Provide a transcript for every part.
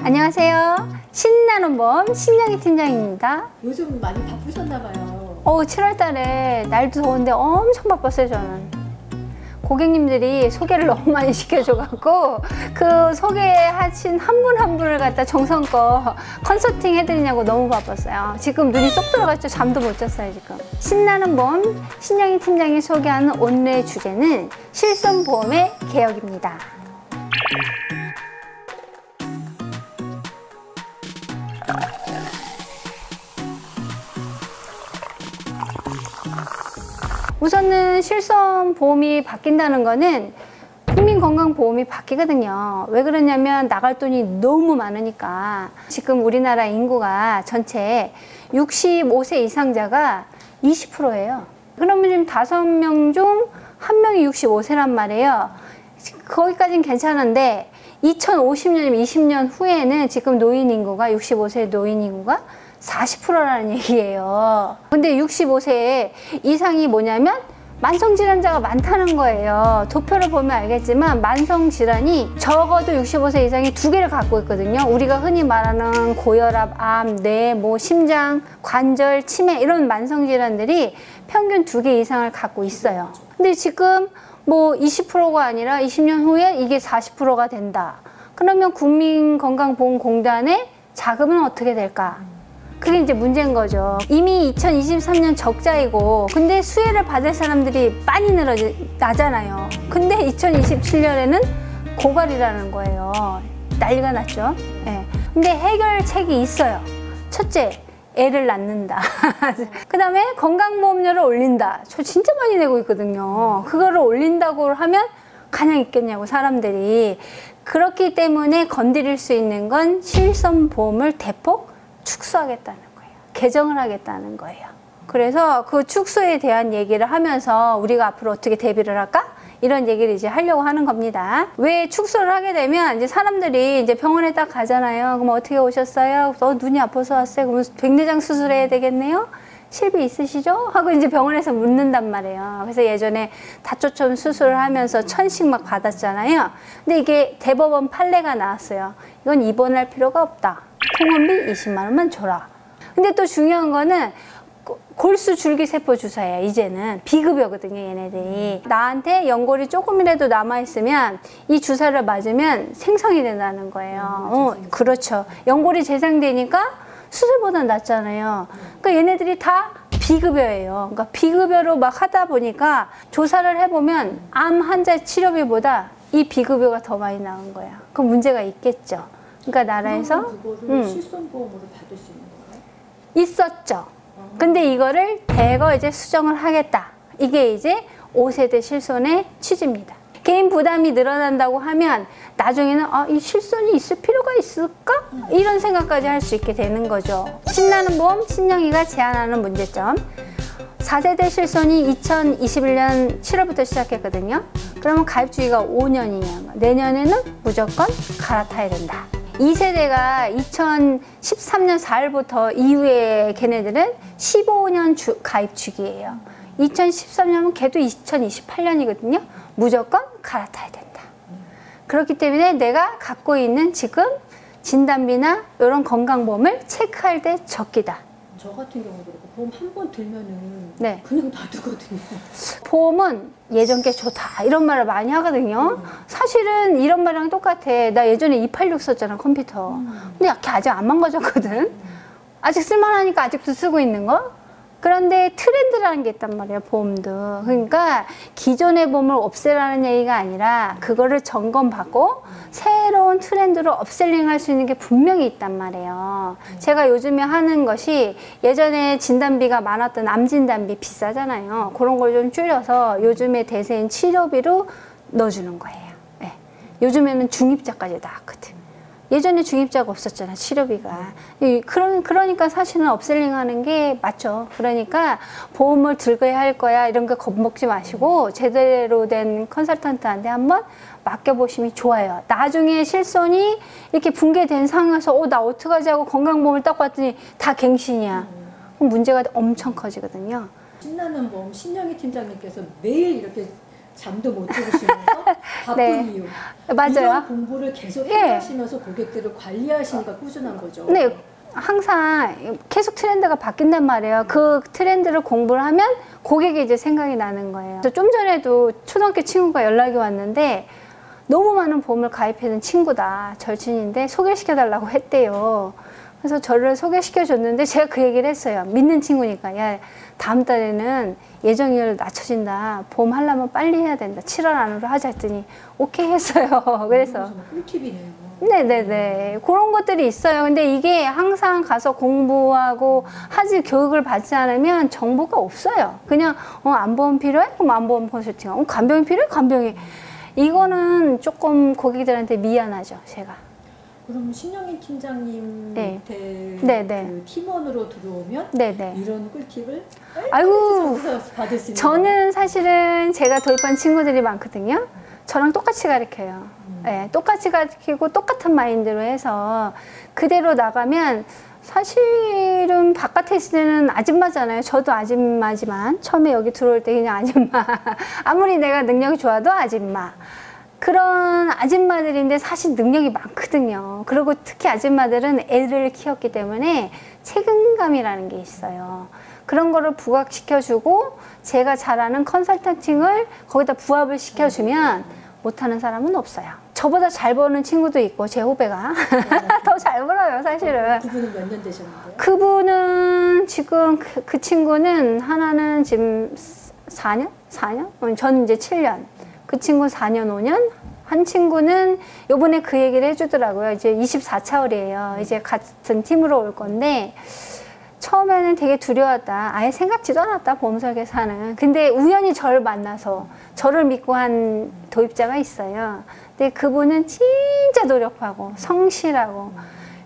안녕하세요. 신나는 보험 신영희 팀장입니다. 요즘 많이 바쁘셨나봐요. 7월 달에 날도 더운데 엄청 바빴어요, 저는. 고객님들이 소개를 너무 많이 시켜줘갖고 그 소개하신 한 분 한 분을 갖다 정성껏 컨설팅 해드리냐고 너무 바빴어요. 지금 눈이 쏙 들어갔죠. 잠도 못 잤어요, 지금. 신나는 보험 신영희 팀장이 소개하는 오늘의 주제는 실손보험의 개혁입니다. 우선은 실손보험이 바뀐다는 거는 국민건강보험이 바뀌거든요. 왜 그러냐면 나갈 돈이 너무 많으니까. 지금 우리나라 인구가 전체 65세 이상자가 20%예요. 그러면 지금 5명 중 1명이 65세란 말이에요. 거기까지는 괜찮은데 2050년이면 20년 후에는 지금 노인 인구가 65세 노인 인구가 40%라는 얘기예요. 근데 65세 이상이 뭐냐면 만성질환자가 많다는 거예요. 도표를 보면 알겠지만 만성질환이 적어도 65세 이상이 2개를 갖고 있거든요. 우리가 흔히 말하는 고혈압, 암, 뇌, 심장, 관절, 치매 이런 만성질환들이 평균 2개 이상을 갖고 있어요. 근데 지금 20%가 아니라 20년 후에 이게 40%가 된다. 그러면 국민건강보험공단의 자금은 어떻게 될까? 그게 이제 문제인 거죠. 이미 2023년 적자이고 근데 수혜를 받을 사람들이 많이 나잖아요. 근데 2027년에는 고갈이라는 거예요. 난리가 났죠. 네. 근데 해결책이 있어요. 첫째, 애를 낳는다. 그 다음에 건강보험료를 올린다. 저 진짜 많이 내고 있거든요. 그거를 올린다고 하면 가냥 있겠냐고 사람들이. 그렇기 때문에 건드릴 수 있는 건 실손보험을 대폭 축소하겠다는 거예요. 개정을 하겠다는 거예요. 그래서 그 축소에 대한 얘기를 하면서 우리가 앞으로 어떻게 대비를 할까? 이런 얘기를 이제 하려고 하는 겁니다. 왜 축소를 하게 되면 이제 사람들이 이제 병원에 딱 가잖아요. 그럼 어떻게 오셨어요? 눈이 아파서 왔어요. 그러면 백내장 수술해야 되겠네요? 실비 있으시죠? 하고 이제 병원에서 묻는단 말이에요. 그래서 예전에 다초점 수술을 하면서 1000씩 막 받았잖아요. 근데 이게 대법원 판례가 나왔어요. 이건 입원할 필요가 없다. 통원비 20만 원만 줘라. 근데 또 중요한 거는 골수 줄기세포 주사예요. 이제는 비급여거든요, 얘네들이. 나한테 연골이 조금이라도 남아있으면 이 주사를 맞으면 생성이 된다는 거예요. 그렇죠. 연골이 재생되니까 수술보다 낫잖아요. 그러니까 얘네들이 다 비급여예요. 그러니까 비급여로 막 하다 보니까 조사를 해보면 암 환자 치료비보다 이 비급여가 더 많이 나온 거야. 그럼 문제가 있겠죠. 그러니까 나라에서 그거를 실손보험으로 받을 수 있는 건가요? 있었죠. 근데 이거를 대거 이제 수정을 하겠다. 이게 이제 5세대 실손의 취지입니다. 개인 부담이 늘어난다고 하면 나중에는 이 실손이 있을 필요가 있을까? 이런 생각까지 할 수 있게 되는 거죠. 신나는 보험 신영희가 제안하는 문제점. 4세대 실손이 2021년 7월부터 시작했거든요. 그러면 가입 주기가 5년이에요. 내년에는 무조건 갈아타야 된다. 2세대가 2013년 4월부터 이후에 걔네들은 15년 가입 주기예요. 2013년은 걔도 2028년이거든요. 무조건 갈아타야 된다. 그렇기 때문에 내가 갖고 있는 지금 진단비나 이런 건강보험을 체크할 때 적기다. 저 같은 경우도 그렇고 보험 한 번 들면은 네. 그냥 놔두거든요. 보험은 예전 게 좋다 이런 말을 많이 하거든요. 사실은 이런 말이랑 똑같아. 나 예전에 286 썼잖아, 컴퓨터. 근데 아직 안 망가졌거든. 아직 쓸만하니까 아직도 쓰고 있는 거. 그런데 트렌드라는 게 있단 말이에요, 보험도. 그러니까 기존의 보험을 없애라는 얘기가 아니라 그거를 점검받고 새로운 트렌드로 업셀링 할 수 있는 게 분명히 있단 말이에요. 제가 요즘에 하는 것이 예전에 진단비가 많았던 암 진단비 비싸잖아요. 그런 걸 좀 줄여서 요즘에 대세인 치료비로 넣어주는 거예요. 네. 요즘에는 중입자까지 나왔거든. 예전에 중입자가 없었잖아, 치료비가. 그러니까 사실은 업셀링 하는 게 맞죠. 그러니까 보험을 들고야 할 거야 이런 거 겁먹지 마시고 제대로 된 컨설턴트한테 한번 맡겨보시면 좋아요. 나중에 실손이 이렇게 붕괴된 상황에서 나 어떡하지 하고 건강보험을 딱 봤더니 다 갱신이야. 그럼 문제가 엄청 커지거든요. 신나는 보험 신영희 팀장님께서 매일 이렇게 잠도 못 주무시면서 바쁜 네. 이유. 맞아요. 이런 공부를 계속 예. 하시면서 고객들을 관리하시니까 꾸준한 거죠. 네, 항상 계속 트렌드가 바뀐단 말이에요. 그 트렌드를 공부를 하면 고객이 이제 생각이 나는 거예요. 그래서 좀 전에도 초등학교 친구가 연락이 왔는데 너무 많은 보험을 가입해둔 친구다. 절친인데 소개시켜달라고 했대요. 그래서 저를 소개시켜줬는데 제가 그 얘기를 했어요. 믿는 친구니까. 야, 다음 달에는 예정일 낮춰진다. 보험 하려면 빨리 해야 된다. 7월 안으로 하자 했더니 오케이 했어요. 그래서 정말 꿀팁이네요. 네네네. 그런 것들이 있어요. 근데 이게 항상 가서 공부하고 하지 교육을 받지 않으면 정보가 없어요. 그냥 안보험 필요해? 그럼 안보험 컨설팅. 간병이 필요해? 간병이. 이거는 조금 고객들한테 미안하죠, 제가. 그럼 신영희 팀장님한테 네. 그 팀원으로 들어오면 네네. 이런 꿀팁을 아이고, 받을 수 있는 저는 사실은 제가 도입한 친구들이 많거든요. 저랑 똑같이 가르쳐요. 네, 똑같이 가르치고 똑같은 마인드로 해서 그대로 나가면 사실은 바깥에 있을 때는 아줌마잖아요. 저도 아줌마지만 처음에 여기 들어올 때 그냥 아줌마. 아무리 내가 능력이 좋아도 아줌마. 그런 아줌마들인데 사실 능력이 많거든요. 그리고 특히 아줌마들은 애를 키웠기 때문에 책임감이라는 게 있어요. 그런 거를 부각시켜주고 제가 잘하는 컨설팅을 거기다 부합을 시켜주면 못하는 사람은 없어요. 저보다 잘 버는 친구도 있고 제 후배가 더 잘 벌어요 사실은. 그분은 몇 년 되셨는데요? 그분은 지금 그 친구는 하나는 지금 4년? 4년? 전 이제 7년. 그 친구 4년 5년? 한 친구는 요번에 그 얘기를 해주더라고요. 이제 24차월이에요. 이제 같은 팀으로 올 건데 처음에는 되게 두려웠다. 아예 생각지도 않았다. 보험 설계사는. 근데 우연히 저를 만나서 저를 믿고 한 도입자가 있어요. 근데 그분은 진짜 노력하고 성실하고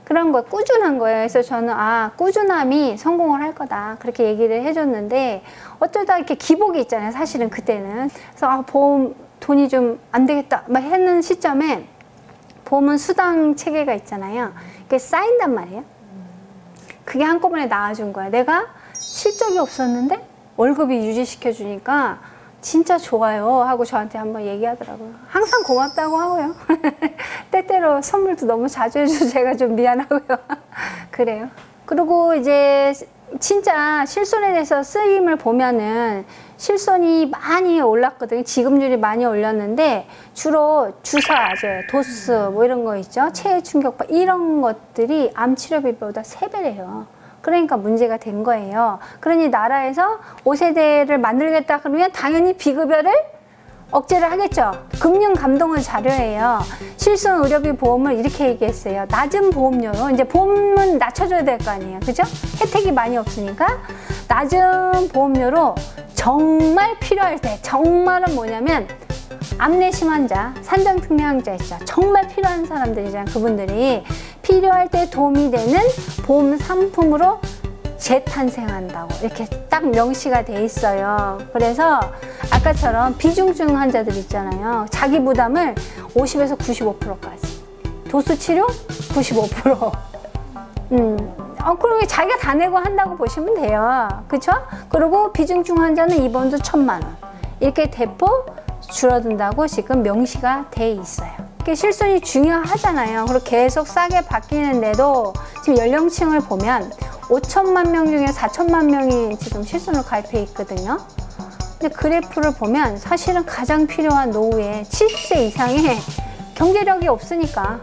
그런 거 꾸준한 거예요. 그래서 저는 꾸준함이 성공을 할 거다. 그렇게 얘기를 해줬는데 어쩌다 이렇게 기복이 있잖아요. 사실은 그때는. 그래서 보험 돈이 좀 안 되겠다 막 했는 시점에 보험은 수당 체계가 있잖아요. 그게 쌓인단 말이에요. 그게 한꺼번에 나와준 거야. 내가 실적이 없었는데 월급이 유지시켜 주니까 진짜 좋아요 하고 저한테 한번 얘기하더라고요. 항상 고맙다고 하고요. 때때로 선물도 너무 자주 해줘서 제가 좀 미안하고요. 그래요. 그리고 이제 진짜 실손에 대해서 쓰임을 보면은 실손이 많이 올랐거든요. 지급률이 많이 올렸는데 주로 주사, 도스 뭐 이런 거 있죠. 체해 충격파 이런 것들이 암 치료비보다 3배래요. 그러니까 문제가 된 거예요. 그러니 나라에서 5세대를 만들겠다 그러면 당연히 비급여를 억제를 하겠죠. 금융 감독원 자료예요. 실손 의료비 보험을 이렇게 얘기했어요. 낮은 보험료로 이제 보험은 낮춰줘야 될 거 아니에요. 그죠? 혜택이 많이 없으니까 낮은 보험료로 정말 필요할 때 정말은 뭐냐면 암내심 환자, 산정특례환자 있죠. 정말 필요한 사람들이잖아요. 그분들이 필요할 때 도움이 되는 보험 상품으로 재탄생한다고 이렇게 딱 명시가 돼 있어요. 그래서 아까처럼 비중증 환자들 있잖아요. 자기 부담을 50에서 95%까지. 도수 치료 95%. 그리고 자기가 다 내고 한다고 보시면 돼요. 그쵸? 그리고 비중증 환자는 입원도 1,000만 원. 이렇게 대폭 줄어든다고 지금 명시가 돼 있어요. 실손이 중요하잖아요. 그리고 계속 싸게 바뀌는데도 지금 연령층을 보면 5천만 명 중에 4천만 명이 지금 실손을 가입해 있거든요. 근데 그래프를 보면 사실은 가장 필요한 노후에 70세 이상의 경제력이 없으니까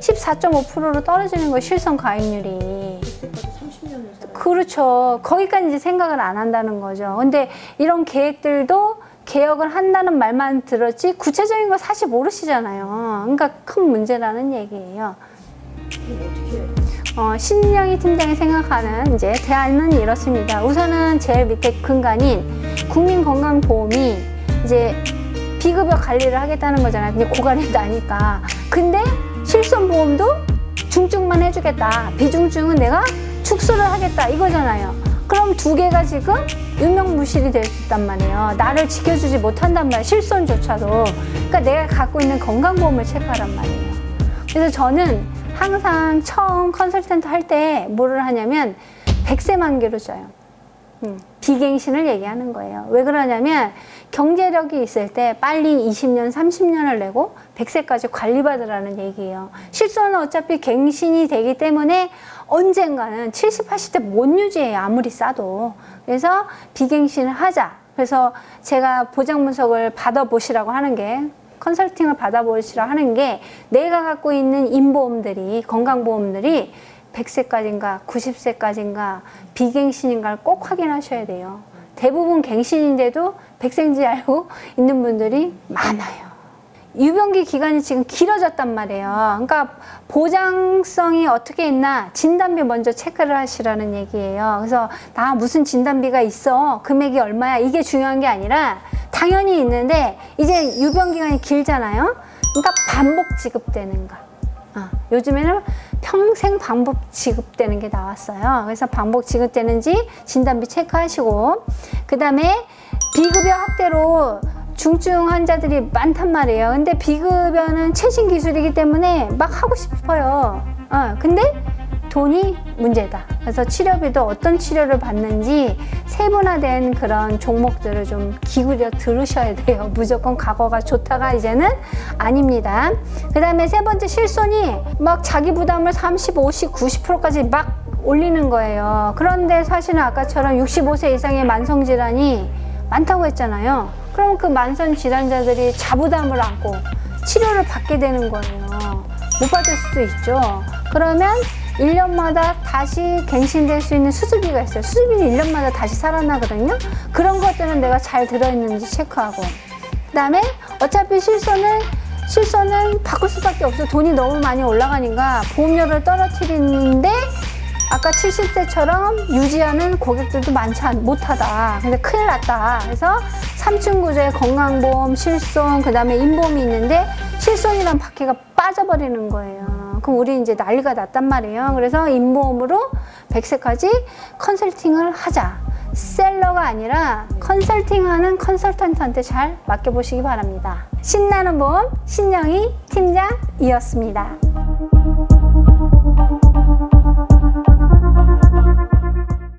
14.5%로 떨어지는 거예요. 실손 가입률이. 그렇죠. 거기까지 이제 생각을 안 한다는 거죠. 근데 이런 계획들도 개혁을 한다는 말만 들었지 구체적인 거 사실 모르시잖아요. 그러니까 큰 문제라는 얘기예요. 신영희 팀장이 생각하는 이제 대안은 이렇습니다. 우선은 제일 밑에 근간인 국민건강보험이 이제 비급여 관리를 하겠다는 거잖아요. 이제 고관이 나니까. 근데 실손보험도 중증만 해주겠다. 비중증은 내가 축소를 하겠다. 이거잖아요. 그럼 두 개가 지금 유명무실이 될 수 있단 말이에요. 나를 지켜주지 못한단 말이에요. 실손조차도. 그러니까 내가 갖고 있는 건강보험을 체크하란 말이에요. 그래서 저는 항상 처음 컨설턴트 할 때 뭐를 하냐면 100세 만기로 줘요. 비갱신을 얘기하는 거예요. 왜 그러냐면 경제력이 있을 때 빨리 20년, 30년을 내고 100세까지 관리받으라는 얘기예요. 실손은 어차피 갱신이 되기 때문에 언젠가는 70, 80대 못 유지해요. 아무리 싸도. 그래서 비갱신을 하자. 그래서 제가 보장 분석을 받아보시라고 하는 게, 컨설팅을 받아보시라고 하는 게, 내가 갖고 있는 인보험들이, 건강보험들이 100세까지인가 90세까지인가 비갱신인가를 꼭 확인하셔야 돼요. 대부분 갱신인데도 100세인지 알고 있는 분들이 많아요. 유병기 기간이 지금 길어졌단 말이에요. 그러니까 보장성이 어떻게 있나 진단비 먼저 체크를 하시라는 얘기예요. 그래서 나 무슨 진단비가 있어, 금액이 얼마야, 이게 중요한 게 아니라 당연히 있는데 이제 유병기간이 길잖아요. 그러니까 반복 지급되는가. 요즘에는 평생 반복 지급되는 게 나왔어요. 그래서 반복 지급되는지 진단비 체크하시고, 그 다음에 비급여 확대로 중증 환자들이 많단 말이에요. 근데 비급여는 최신 기술이기 때문에 막 하고 싶어요. 근데 돈이 문제다. 그래서 치료비도 어떤 치료를 받는지 세분화된 그런 종목들을 좀 기울여 들으셔야 돼요. 무조건 과거가 좋다가 이제는 아닙니다. 그 다음에 세 번째, 실손이 막 자기 부담을 30, 50, 90%까지 막 올리는 거예요. 그런데 사실은 아까처럼 65세 이상의 만성질환이 많다고 했잖아요. 그럼 그 만성 질환자들이 자부담을 안고 치료를 받게 되는 거예요. 못 받을 수도 있죠. 그러면 1년마다 다시 갱신될 수 있는 수술비가 있어요. 수술비는 1년마다 다시 살아나거든요. 그런 것들은 내가 잘 들어있는지 체크하고, 그 다음에 어차피 실손은 바꿀 수밖에 없어. 돈이 너무 많이 올라가니까 보험료를 떨어뜨리는데 아까 70세처럼 유지하는 고객들도 못하다. 근데 큰일 났다. 그래서 3층 구조의 건강보험, 실손, 그 다음에 인보험이 있는데 실손이란 바퀴가 빠져버리는 거예요. 그럼 우리 이제 난리가 났단 말이에요. 그래서 인보험으로 100세까지 컨설팅을 하자. 셀러가 아니라 컨설팅하는 컨설턴트한테 잘 맡겨보시기 바랍니다. 신나는 보험 신영희 팀장이었습니다.